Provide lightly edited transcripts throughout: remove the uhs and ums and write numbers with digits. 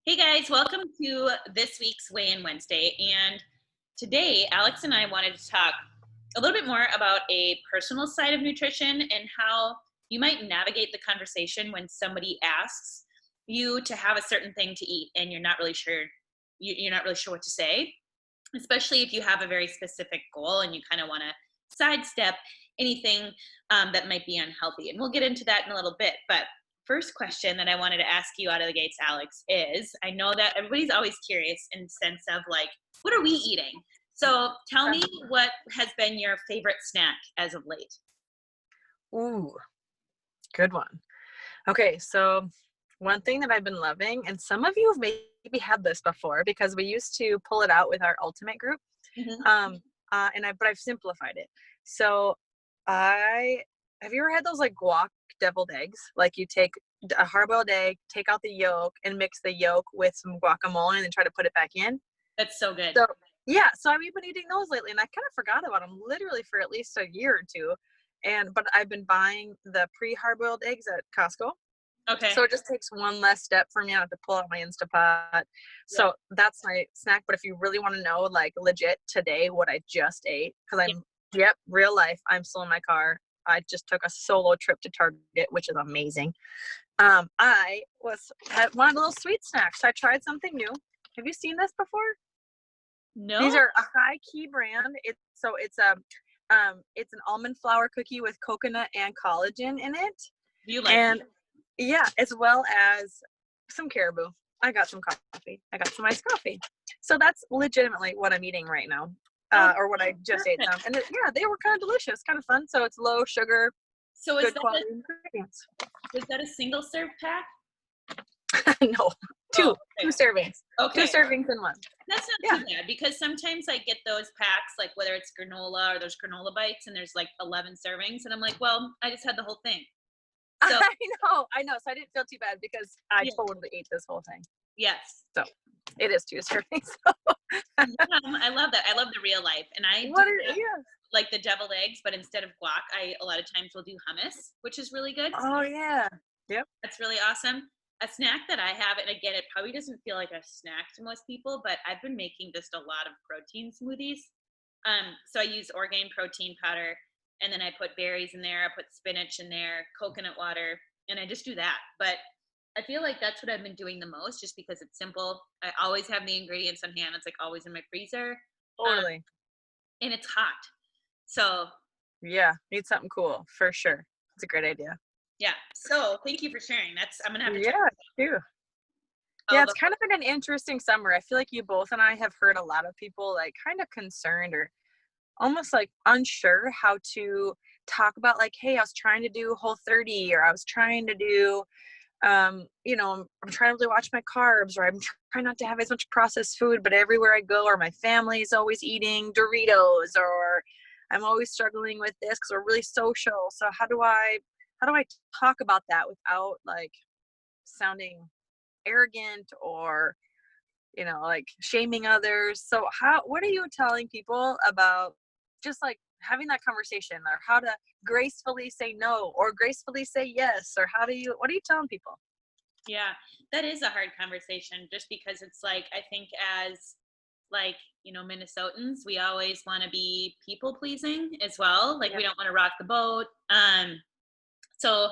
Hey guys, welcome to this week's Weigh In Wednesday. And today, Alex and I wanted to talk a little bit more about a personal side of nutrition and how you might navigate the conversation when somebody asks you to have a certain thing to eat and you're not really sure you're not really sure what to say, especially if you have a very specific goal and you kind of want to sidestep anything that might be unhealthy. And we'll get into that in a little bit. But first question that I wanted to ask you out of the gates, Alex, is I know that everybody's always curious in the sense of like, what are we eating? So tell me what has been your favorite snack as of late. Ooh, good one. Okay, so one thing that I've been loving, and some of you have maybe had this before because we used to pull it out with our ultimate group. Mhm. But I've simplified it. So I have you ever had those like guac deviled eggs? Like you take a hard-boiled egg, take out the yolk, and mix the yolk with some guacamole, and then try to put it back in. That's so good. So yeah, so I've been eating those lately, and I kind of forgot about them literally for at least a year or two. But I've been buying the pre-hard-boiled eggs at Costco. Okay. So it just takes one less step for me. I don't have to pull out my Instapot. Yeah. So that's my snack. But if you really want to know, like legit today, what I just ate, because yep, real life, I'm still in my car. I just took a solo trip to Target, which is amazing. Had wanted a little sweet snack, so I tried something new. Have you seen this before? These No, are a high key brand. It's an almond flour cookie with coconut and collagen in it. do you like And yeah, as well as some caribou. I got some coffee. I got some iced coffee. So that's legitimately what I'm eating right now, Oh, or what I just ate perfect. some. And yeah, they were kind of delicious, kind of fun. So it's low sugar, So good quality ingredients. is that a single serve pack? No, Oh, two okay. servings, two Okay. servings in one. That's Yeah. not too bad because sometimes I get those packs, like whether it's granola or those granola bites, and there's like 11 servings, and I'm like, well, I just had the whole thing. So I know. So I didn't feel too bad because I yeah, totally ate this whole thing. yes, So it is two servings. yeah, I love that. I love the real life, and I do that, Yeah. like the deviled eggs, but instead of guac, I a lot of times will do hummus, which is really good. Oh yeah. Yep. That's really awesome. A snack that I have, and again, it probably doesn't feel like a snack to most people, but I've been making just a lot of protein smoothies. So I use Orgain protein powder, and then I put berries in there, I put spinach in there, coconut water, and I just do that. But I feel like that's what I've been doing the most, just because it's simple. I always have the ingredients on hand. It's like always in my freezer, um, Totally. and it's hot. So Yeah, need something cool for sure. It's a great idea. yeah. So thank you for sharing. That's I'm gonna have to try Yeah, too. all Yeah, the. it's kind of been an interesting summer. I feel like you both and I have heard a lot of people like kind of concerned or almost like unsure how to talk about like, hey, I was trying to do Whole30, or I was trying to do I'm trying to really watch my carbs, or I'm trying not to have as much processed food, but everywhere I go, or my family's always eating Doritos, or I'm always struggling with this because we're really social. So how do I talk about that without like sounding arrogant or like shaming others? So what are you telling people about just like having that conversation, or how to gracefully say no or gracefully say yes, or what are you telling people? Yeah, that is a hard conversation just because it's like I think as like, Minnesotans, we always want to be people pleasing as well. Like Yeah. we don't want to rock the boat. So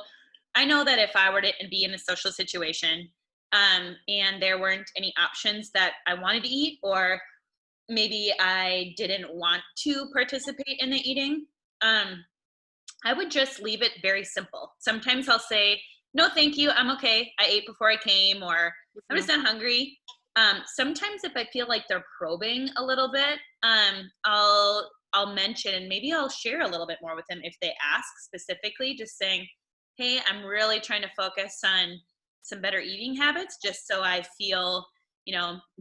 I know that if I were to be in a social situation, and there weren't any options that I wanted to eat, or maybe I didn't want to participate in the eating, um, I would just leave it very simple. Sometimes I'll say, no, thank you. I'm okay. I ate before I came, or I'm just Mhm. not hungry. Sometimes if I feel like they're probing a little bit, I'll mention, and maybe I'll share a little bit more with them if they ask specifically, just saying, hey, I'm really trying to focus on some better eating habits just so I feel,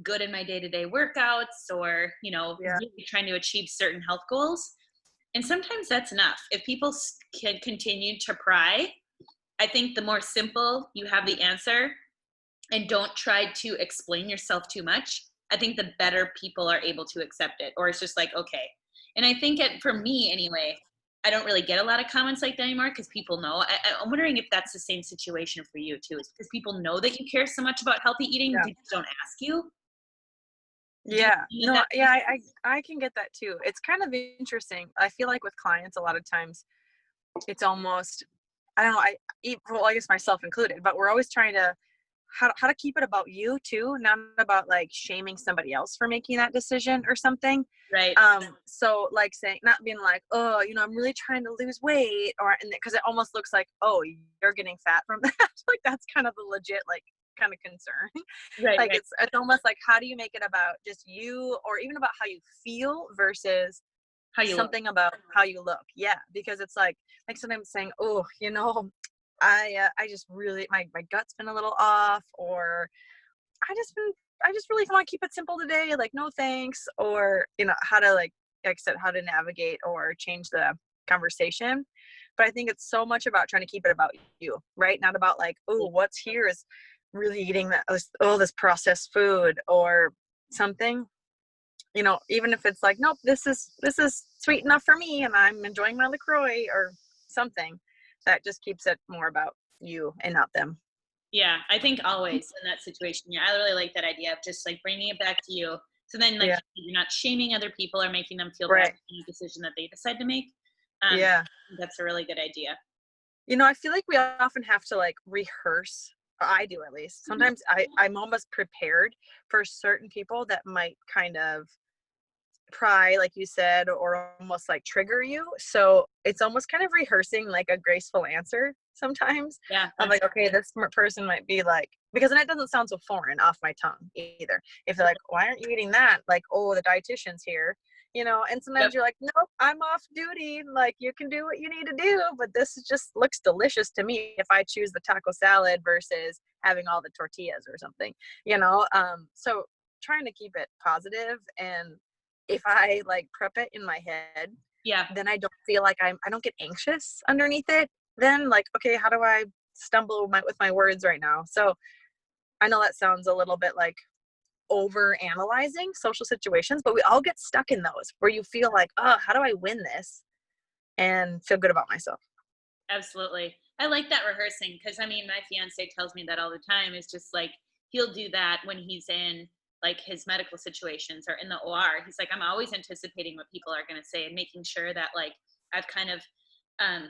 good in my day-to-day workouts, or, Yeah. really trying to achieve certain health goals. And sometimes that's enough. If people can continue to pry, I think the more simple you have the answer and don't try to explain yourself too much, I think the better people are able to accept it. Or it's just like, okay. And I think for me anyway, I don't really get a lot of comments like that anymore because people know. I'm wondering if that's the same situation for you too. Is because people know that you care so much about healthy eating, Yeah. they just don't ask you. Do you Yeah. find No, that yeah, I can get that too. It's kind of interesting. I feel like with clients, a lot of times it's almost, I don't know, well, I guess myself included, but we're always trying to, how to keep it about you too, not about like shaming somebody else for making that decision or something. right? So like saying, not being like, oh, I'm really trying to lose weight, or, and because it almost looks like, oh, you're getting fat from that. Like that's kind of a legit, like, kind of concern. Right, Like right. it's almost like, how do you make it about just you, or even about how you feel versus How you look. something about how you look? Yeah, because it's like sometimes saying, oh, I just really, my gut's been a little off, or I just been, I just really want to keep it simple today, like no thanks, or how to, like I said, how to navigate or change the conversation. But I think it's so much about trying to keep it about you, right? Not about like, oh, what's here is really eating this processed food or something. Even if it's like, nope, this is sweet enough for me and I'm enjoying my LaCroix or something, that just keeps it more about you and not them. Yeah, I think always in that situation. Yeah, I really like that idea of just like bringing it back to you. So then, like, Yeah. you're not shaming other people or making them feel bad Right. for any decision that they decide to make. Yeah. That's a really good idea. I feel like we often have to like rehearse. I do, at least. Mhm. Sometimes I'm almost prepared for certain people that might kind of pry, like you said, or almost like trigger you. So it's almost kind of rehearsing like a graceful answer sometimes. Yeah, I'm like, okay, this person might be like, because then it doesn't sound so foreign off my tongue either. If they're like, why aren't you eating that? Like, oh, the dietitian's here. And yep, sometimes you're like, nope, I'm off duty. Like, you can do what you need to do, but this just looks delicious to me if I choose the taco salad versus having all the tortillas or something. So trying to keep it positive, and if I like prep it in my head, yeah, then I don't feel like I don't get anxious underneath it. Then like, okay, how do I stumble with my words right now? So I know that sounds a little bit like over analyzing social situations, but we all get stuck in those where you feel like, oh, how do I win this and feel good about myself? absolutely. I like that rehearsing because I mean, my fiance tells me that all the time. Is just like he'll do that when he's in like his medical situations or in the OR. He's like, I'm always anticipating what people are going to say and making sure that like I've kind of um,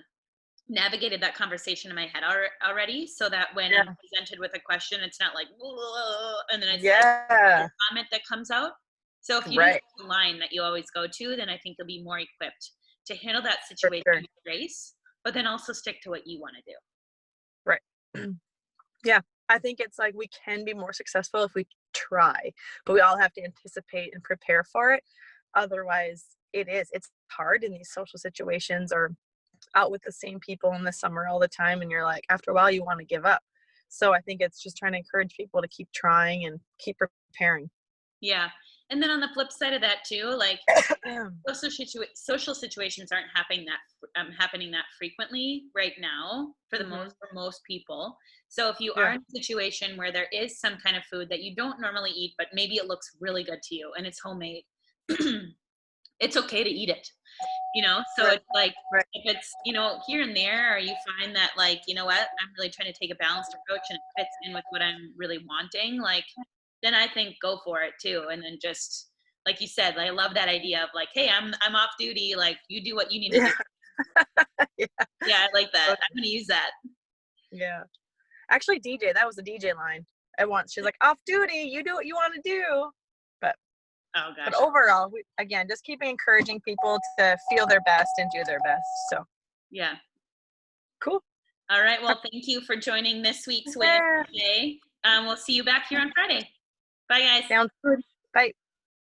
navigated that conversation in my head already so that when I'm Yeah. presented with a question, it's not like, "Whoa," and then it's like Yeah. a comment that comes out. So if you do have Right. a line that you always go to, then I think you'll be more equipped to handle that For situation sure. with grace, but then also stick to what you want to do. Right. Yeah. I think it's like we can be more successful if we try, but we all have to anticipate and prepare for it. Otherwise, it's hard in these social situations, or out with the same people in the summer all the time, and you're like, after a while you want to give up. So I think it's just trying to encourage people to keep trying and keep preparing. Yeah. And then on the flip side of that too, like social situations aren't happening that frequently right now for the Hmm. most for most people. So if you are Yeah. in a situation where there is some kind of food that you don't normally eat, but maybe it looks really good to you and it's homemade, it's okay to eat it. So Right. it's like Right. if it's here and there, or you find that like what, I'm really trying to take a balanced approach and it fits in with what I'm really wanting, like then I think go for it too. And then just like you said, like, I love that idea of like, hey, I'm off duty, like you do what you need to Yeah. do. Yeah. Yeah, I like that. But, I'm gonna use that. yeah. Actually, DJ, that was a DJ line at once. She's like, off duty, you do what you want to do. But Oh but gosh. overall, again, just keeping encouraging people to feel their best and do their best. So Yeah. cool. All right, well, thank you for joining this week's Way Yeah. today. We'll see you back here on Friday. Bye guys. Sounds good. Bye.